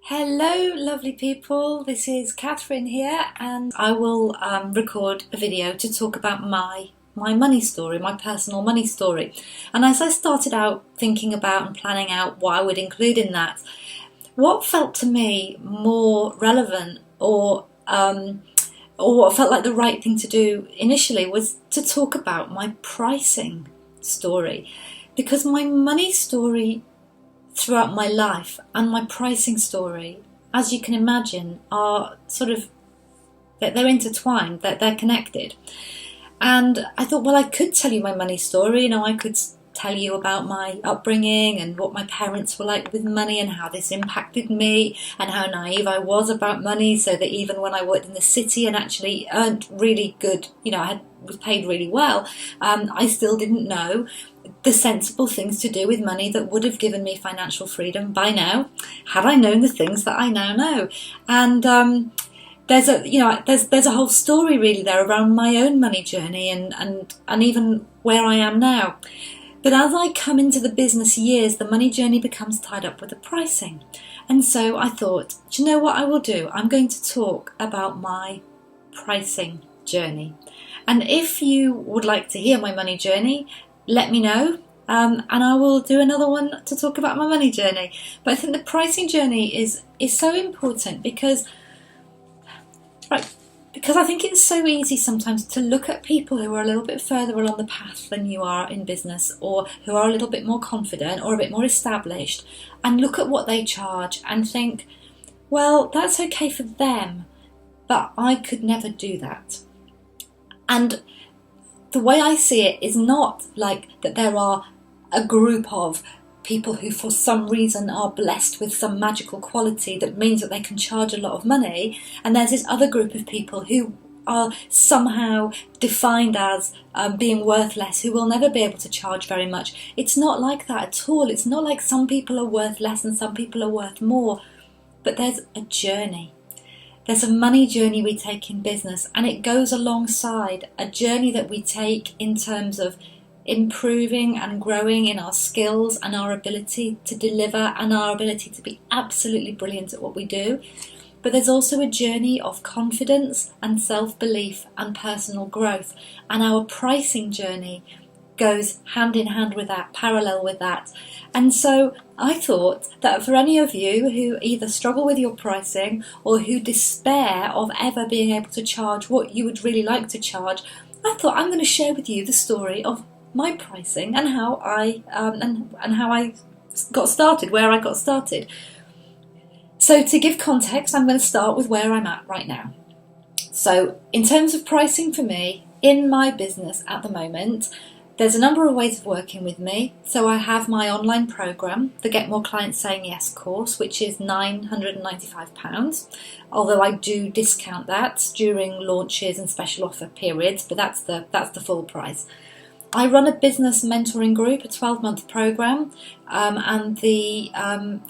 Hello lovely people, this is Catherine here and I will record a video to talk about my money story, my personal money story. And as I started out thinking about and planning out what I would include in that, what felt to me more relevant or what felt like the right thing to do initially was to talk about my pricing story, because my money story throughout my life and my pricing story, as you can imagine, are they're intertwined, they're connected. And I thought, well, I could tell you my money story, I could tell you about my upbringing and what my parents were like with money and how this impacted me and how naive I was about money, so that even when I worked in the city and actually earned really good, was paid really well, I still didn't know the sensible things to do with money that would have given me financial freedom by now, had I known the things that I now know. And there's a whole story really there around my own money journey and even where I am now. But as I come into the business years, the money journey becomes tied up with the pricing. And so I thought, do you know what I will do? I'm going to talk about my pricing journey. And if you would like to hear my money journey, let me know, and I will do another one to talk about my money journey. But I think the pricing journey is so important because I think it's so easy sometimes to look at people who are a little bit further along the path than you are in business, or who are a little bit more confident or a bit more established, and look at what they charge and think, well, that's okay for them, but I could never do that. And the way I see it is not like that there are a group of people who for some reason are blessed with some magical quality that means that they can charge a lot of money, and there's this other group of people who are somehow defined as being worth less, who will never be able to charge very much. It's not like that at all. It's not like some people are worth less and some people are worth more, but there's a journey. There's a money journey we take in business, and it goes alongside a journey that we take in terms of improving and growing in our skills and our ability to deliver and our ability to be absolutely brilliant at what we do. But there's also a journey of confidence and self-belief and personal growth, and our pricing journey goes hand in hand with that, parallel with that. And so I thought that for any of you who either struggle with your pricing or who despair of ever being able to charge what you would really like to charge, I thought I'm going to share with you the story of my pricing and how I got started, where I got started. So to give context, I'm going to start with where I'm at right now. So in terms of pricing for me in my business at the moment, there's a number of ways of working with me. So I have my online program, the Get More Clients Saying Yes course, which is £995, although I do discount that during launches and special offer periods, but that's the full price. I run a business mentoring group, a 12-month program, and the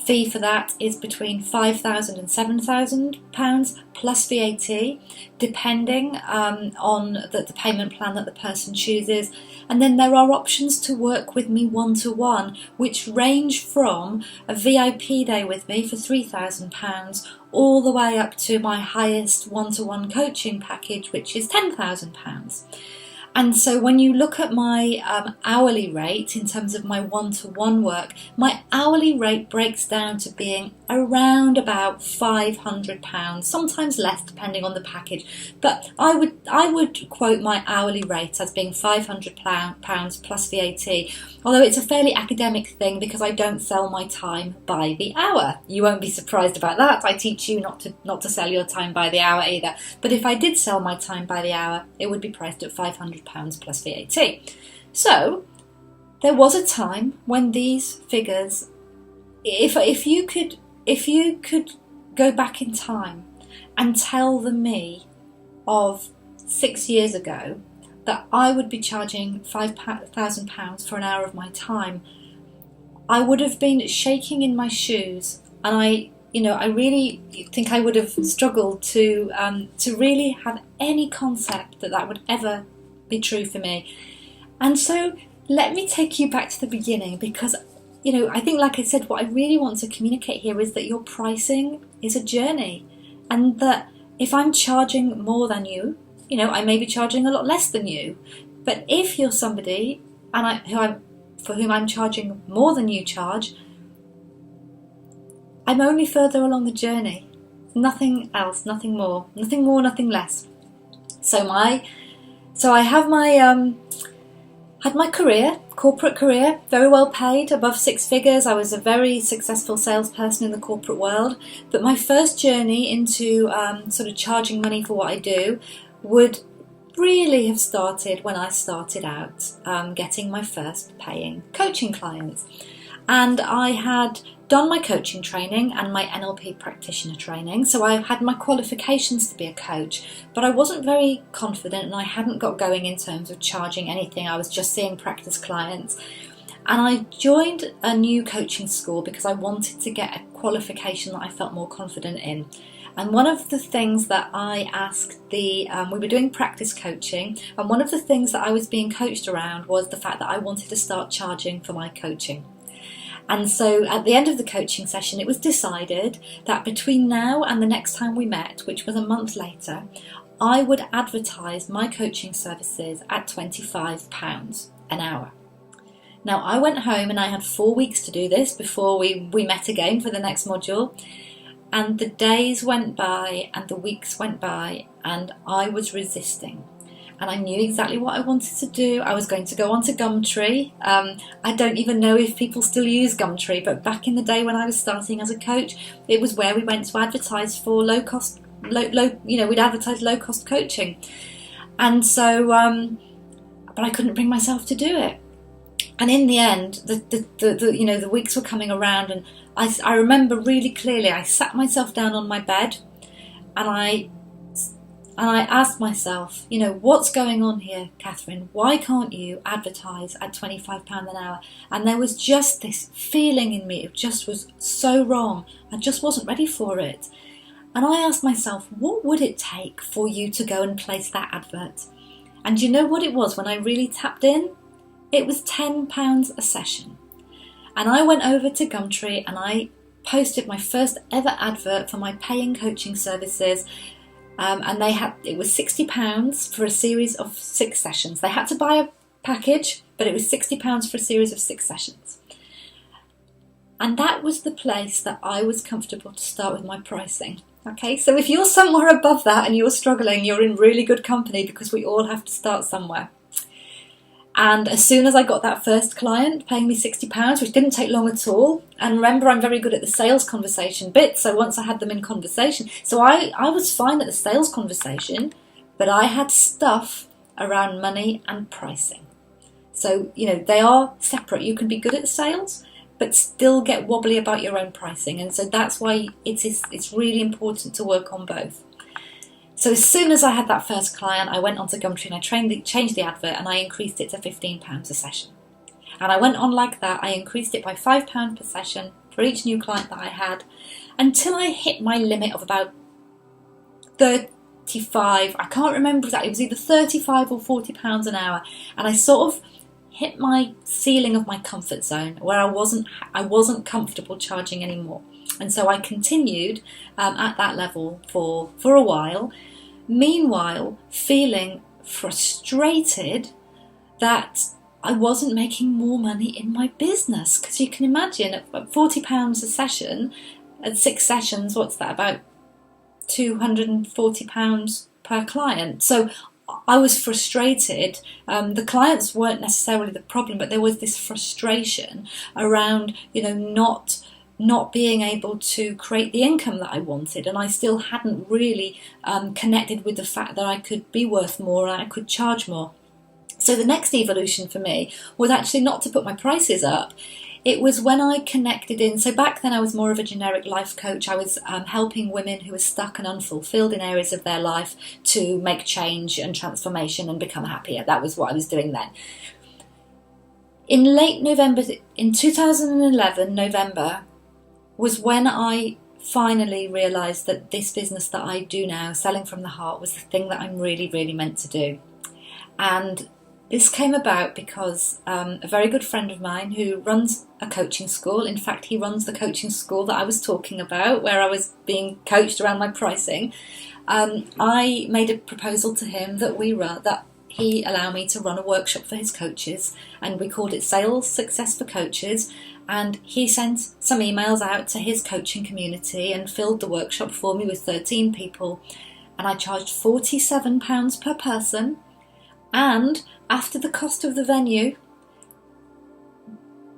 fee for that is between £5,000 and £7,000 plus VAT, depending on the payment plan that the person chooses. And then there are options to work with me one-to-one, which range from a VIP day with me for £3,000 all the way up to my highest one-to-one coaching package, which is £10,000. And so when you look at my hourly rate in terms of my one-to-one work, my hourly rate breaks down to being around about £500, sometimes less depending on the package. But I would quote my hourly rate as being £500 plus VAT, although it's a fairly academic thing because I don't sell my time by the hour. You won't be surprised about that. I teach you not to sell your time by the hour either. But if I did sell my time by the hour, it would be priced at £500 plus VAT. So there was a time when these figures, if you could go back in time and tell the me of 6 years ago that I would be charging £5,000 for an hour of my time, I would have been shaking in my shoes, and I really think I would have struggled to really have any concept that would ever be true for me. And so let me take you back to the beginning, because I think, like I said, what I really want to communicate here is that your pricing is a journey, and that if I'm charging more than you, I may be charging a lot less than you. But if you're somebody for whom I'm charging more than you charge, I'm only further along the journey. Nothing else, nothing more, nothing less. So I had my corporate career, very well paid, above 6 figures. I was a very successful salesperson in the corporate world. But my first journey into sort of charging money for what I do would really have started when I started out getting my first paying coaching clients. And I had done my coaching training and my NLP practitioner training, so I had my qualifications to be a coach, but I wasn't very confident and I hadn't got going in terms of charging anything. I was just seeing practice clients. And I joined a new coaching school because I wanted to get a qualification that I felt more confident in. And one of the things that I asked we were doing practice coaching, and one of the things that I was being coached around was the fact that I wanted to start charging for my coaching. And so at the end of the coaching session, it was decided that between now and the next time we met, which was a month later, I would advertise my coaching services at £25 an hour. Now, I went home and I had 4 weeks to do this before we met again for the next module. And the days went by and the weeks went by and I was resisting. And I knew exactly what I wanted to do. I was going to go onto Gumtree. I don't even know if people still use Gumtree, but back in the day when I was starting as a coach, it was where we went to advertise for we'd advertise low-cost coaching. And so, but I couldn't bring myself to do it. And in the end, the weeks were coming around, and I remember really clearly, I sat myself down on my bed and I asked myself, what's going on here, Catherine? Why can't you advertise at £25 an hour? And there was just this feeling in me, it just was so wrong. I just wasn't ready for it. And I asked myself, what would it take for you to go and place that advert? And you know what it was when I really tapped in? It was £10 a session. And I went over to Gumtree and I posted my first ever advert for my paying coaching services. And it was £60 for a series of 6 sessions. They had to buy a package, but it was £60 for a series of 6 sessions. And that was the place that I was comfortable to start with my pricing. Okay, so if you're somewhere above that and you're struggling, you're in really good company, because we all have to start somewhere. And as soon as I got that first client paying me £60, which didn't take long at all, and remember, I'm very good at the sales conversation bit, so once I had them in conversation, so I was fine at the sales conversation, but I had stuff around money and pricing. So, they are separate. You can be good at sales, but still get wobbly about your own pricing. And so that's why it's really important to work on both. So as soon as I had that first client, I went onto Gumtree and I changed the advert and I increased it to £15 a session. And I went on like that. I increased it by £5 per session for each new client that I had, until I hit my limit of about 35. I can't remember exactly. It was either 35 or £40 an hour. And I sort of hit my ceiling of my comfort zone where I wasn't comfortable charging anymore. And so I continued at that level for a while, meanwhile feeling frustrated that I wasn't making more money in my business. Because you can imagine, at £40 a session, at 6 sessions, what's that, about £240 per client. So I was frustrated. The clients weren't necessarily the problem, but there was this frustration around, not being able to create the income that I wanted, and I still hadn't really connected with the fact that I could be worth more and I could charge more. So the next evolution for me was actually not to put my prices up. It was when I connected in. So back then I was more of a generic life coach. I was helping women who were stuck and unfulfilled in areas of their life to make change and transformation and become happier. That was what I was doing then. In late November, in 2011, November, was when I finally realised that this business that I do now, selling from the heart, was the thing that I'm really, really meant to do. And This came about because a very good friend of mine who runs a coaching school, in fact he runs the coaching school that I was talking about, where I was being coached around my pricing, I made a proposal to him that he allow me to run a workshop for his coaches, and we called it Sales Success for Coaches. And he sent some emails out to his coaching community and filled the workshop for me with 13 people. And I charged £47 per person. And after the cost of the venue,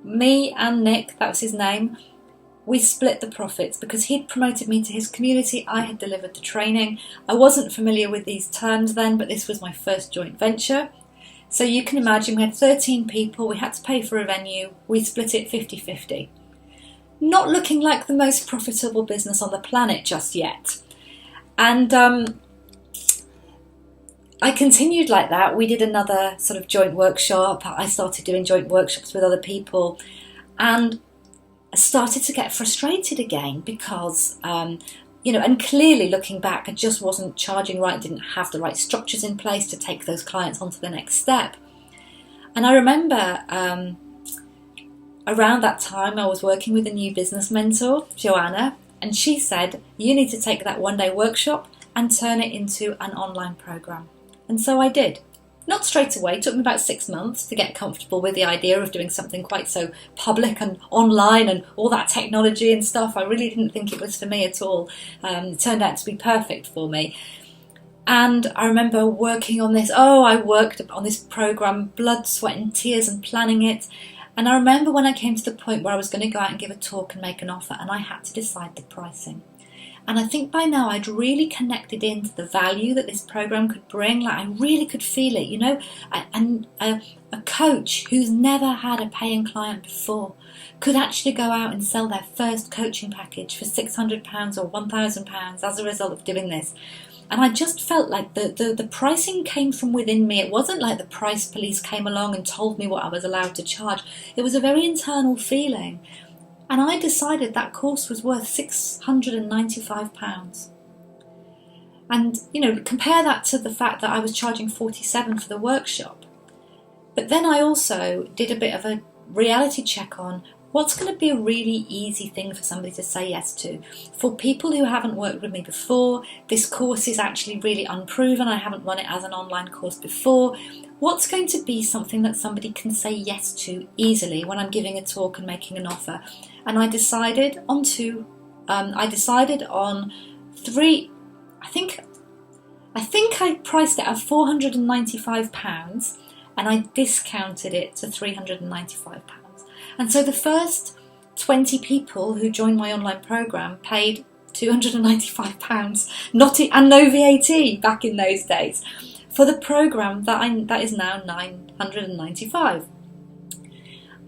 me and Nick, that was his name, we split the profits because he'd promoted me to his community. I had delivered the training. I wasn't familiar with these terms then, but this was my first joint venture. So you can imagine we had 13 people. We had to pay for a venue. We split it 50-50. Not looking like the most profitable business on the planet just yet. And I continued like that. We did another sort of joint workshop. I started doing joint workshops with other people, and I started to get frustrated again because, and clearly looking back, I just wasn't charging right, didn't have the right structures in place to take those clients on to the next step. And I remember around that time I was working with a new business mentor, Joanna, and she said, you need to take that one-day workshop and turn it into an online program. And so I did. Not straight away, it took me about 6 months to get comfortable with the idea of doing something quite so public and online and all that technology and stuff. I really didn't think it was for me at all. It turned out to be perfect for me. And I remember working on this. I worked on this program, blood, sweat and tears, and planning it. And I remember when I came to the point where I was going to go out and give a talk and make an offer, and I had to decide the pricing. And I think by now I'd really connected into the value that this program could bring. Like I really could feel it, And a coach who's never had a paying client before could actually go out and sell their first coaching package for £600 or £1,000 as a result of doing this. And I just felt like the pricing came from within me. It wasn't like the price police came along and told me what I was allowed to charge. It was a very internal feeling. And I decided that course was worth £695. And, compare that to the fact that I was charging £47 for the workshop. But then I also did a bit of a reality check on what's going to be a really easy thing for somebody to say yes to. For people who haven't worked with me before, this course is actually really unproven. I haven't run it as an online course before. What's going to be something that somebody can say yes to easily when I'm giving a talk and making an offer? And I decided on three. I think I priced it at £495, and I discounted it to £395. And so the first 20 people who joined my online program paid £295, and no VAT back in those days, for the program that is now £995.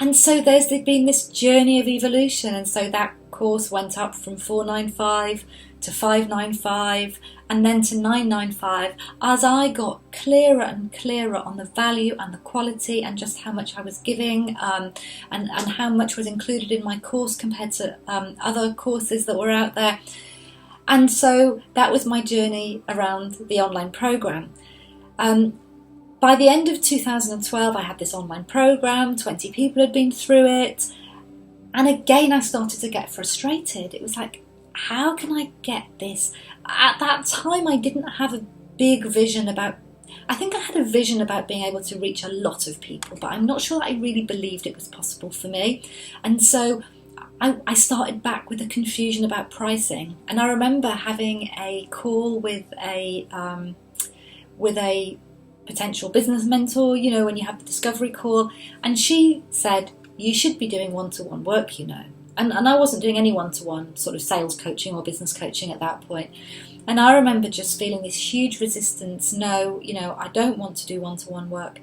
And so there's been this journey of evolution, and so that course went up from £495 to £595 and then to £995 as I got clearer and clearer on the value and the quality and just how much I was giving and how much was included in my course compared to other courses that were out there. And so that was my journey around the online program. By the end of 2012, I had this online program, 20 people had been through it, and again I started to get frustrated. It was like, how can I get this? At that time, I didn't have a big vision about, I think I had a vision about being able to reach a lot of people, but I'm not sure that I really believed it was possible for me. And so I started back with a confusion about pricing. And I remember having a call with a potential business mentor, when you have the discovery call, and she said, you should be doing one-to-one work, And I wasn't doing any one-to-one sort of sales coaching or business coaching at that point. And I remember just feeling this huge resistance. No, I don't want to do one-to-one work.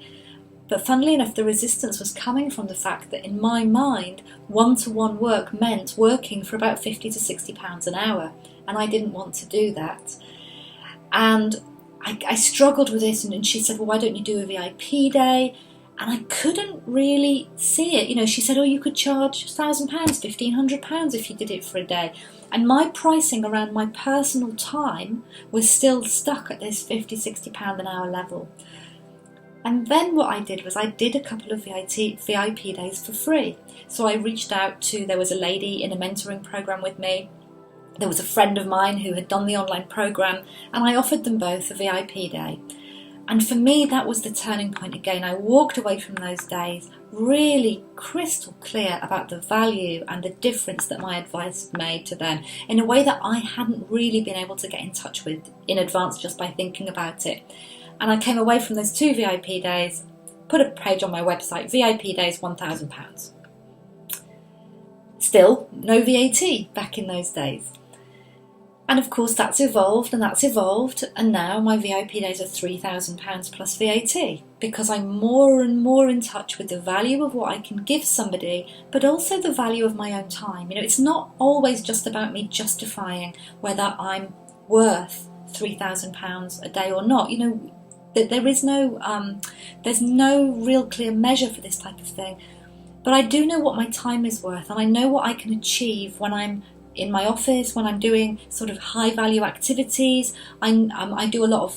But funnily enough, the resistance was coming from the fact that in my mind, one-to-one work meant working for about £50 to £60 an hour. And I didn't want to do that. And I struggled with this, and she said, well, why don't you do a VIP day? And I couldn't really see it. She said, you could charge £1,000, £1,500 if you did it for a day. And my pricing around my personal time was still stuck at this £50, £60 an hour level. And then what I did was I did a couple of VIP days for free. So I reached out to, there was a lady in a mentoring program with me. There was a friend of mine who had done the online program, and I offered them both a VIP day. And for me, that was the turning point again. I walked away from those days really crystal clear about the value and the difference that my advice made to them in a way that I hadn't really been able to get in touch with in advance just by thinking about it. And I came away from those 2 VIP days, put a page on my website, VIP days, £1,000. Still, no VAT back in those days. And of course that's evolved, and now my VIP days are £3,000 plus VAT, because I'm more and more in touch with the value of what I can give somebody, but also the value of my own time. It's not always just about me justifying whether I'm worth £3,000 a day or not. There's no real clear measure for this type of thing. But I do know what my time is worth, and I know what I can achieve when I'm in my office, when I'm doing sort of high value activities. I do a lot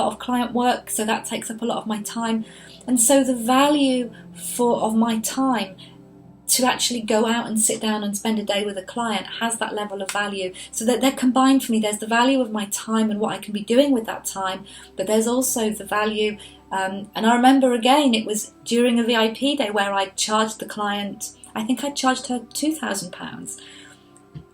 of client work, so that takes up a lot of my time. And so the value of my time to actually go out and sit down and spend a day with a client has that level of value. So that they're combined for me. There's the value of my time and what I can be doing with that time, but there's also the value. And I remember again, it was during a VIP day where I charged the client, I think I charged her £2,000.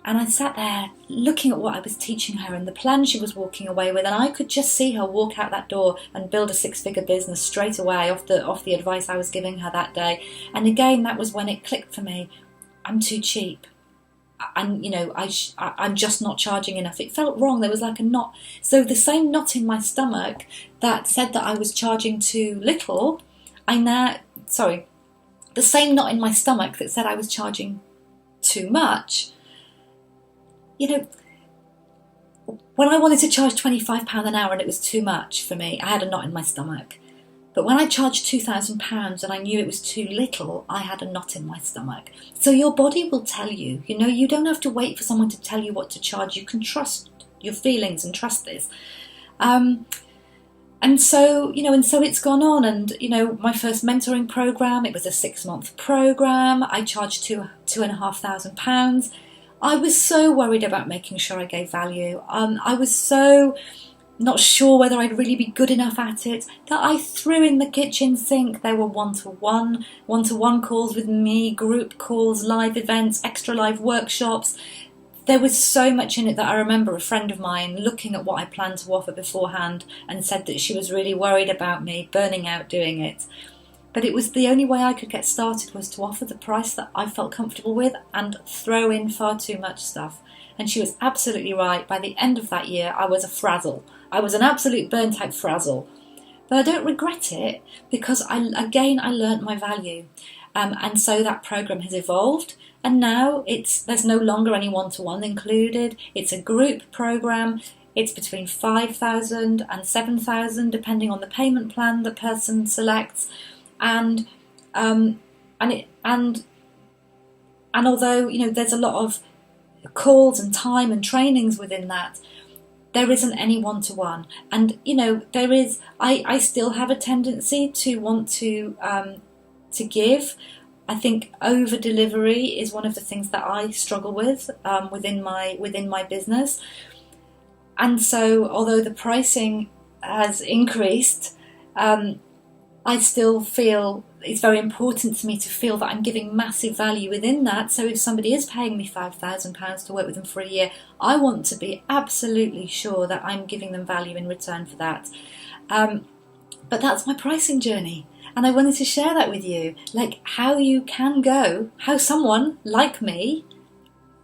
And I sat there looking at what I was teaching her and the plan she was walking away with, and I could just see her walk out that door and build a 6-figure business straight away off the advice I was giving her that day. And again, that was when it clicked for me. I'm too cheap. And I'm just not charging enough. It felt wrong. There was like a knot. So the same knot in my stomach that said that I was charging too little, the same knot in my stomach that said I was charging too much. When I wanted to charge £25 an hour and it was too much for me, I had a knot in my stomach. But when I charged £2,000 and I knew it was too little, I had a knot in my stomach. So your body will tell you, you don't have to wait for someone to tell you what to charge. You can trust your feelings and trust this. And so it's gone on, and, my first mentoring program, it was a 6-month program. I charged £2,500. I was so worried about making sure I gave value. I was so not sure whether I'd really be good enough at it that I threw in the kitchen sink. There were one-to-one calls with me, group calls, live events, extra live workshops. There was so much in it that I remember a friend of mine looking at what I planned to offer beforehand and said that she was really worried about me burning out doing it. But it was the only way I could get started was to offer the price that I felt comfortable with and throw in far too much stuff. And she was absolutely right. By the end of that year, I was a frazzle. I was an absolute burnt out frazzle. But I don't regret it, because I learnt my value. And so that program has evolved. And now there's no longer any one-to-one included. It's a group program. It's between 5,000 and 7,000, depending on the payment plan the person selects. And although there's a lot of calls and time and trainings within that, there isn't any one-to-one. And there is. I still have a tendency to want to give. I think over delivery is one of the things that I struggle with within my business. And so, although the pricing has increased, I still feel it's very important to me to feel that I'm giving massive value within that. So if somebody is paying me £5,000 to work with them for a year, I want to be absolutely sure that I'm giving them value in return for that. But that's my pricing journey. And I wanted to share that with you, like how someone like me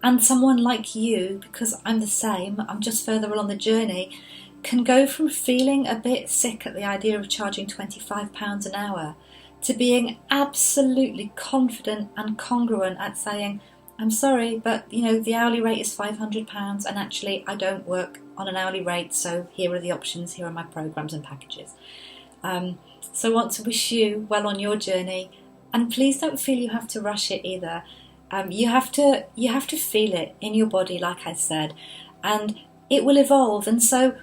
and someone like you, because I'm the same, I'm just further along the journey, can go from feeling a bit sick at the idea of charging £25 an hour to being absolutely confident and congruent at saying, I'm sorry, but the hourly rate is £500 and actually I don't work on an hourly rate, so here are the options, here are my programs and packages. So I want to wish you well on your journey, and please don't feel you have to rush it either. You have to feel it in your body, like I said, and it will evolve. And so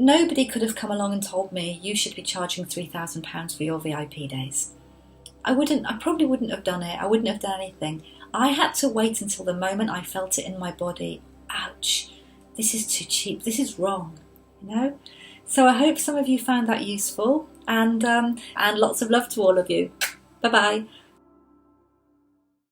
Nobody could have come along and told me you should be charging £3,000 for your VIP days. I probably wouldn't have done it. I wouldn't have done anything. I had to wait until the moment I felt it in my body. Ouch, this is too cheap. This is wrong, you know? So I hope some of you found that useful, and lots of love to all of you. Bye-bye.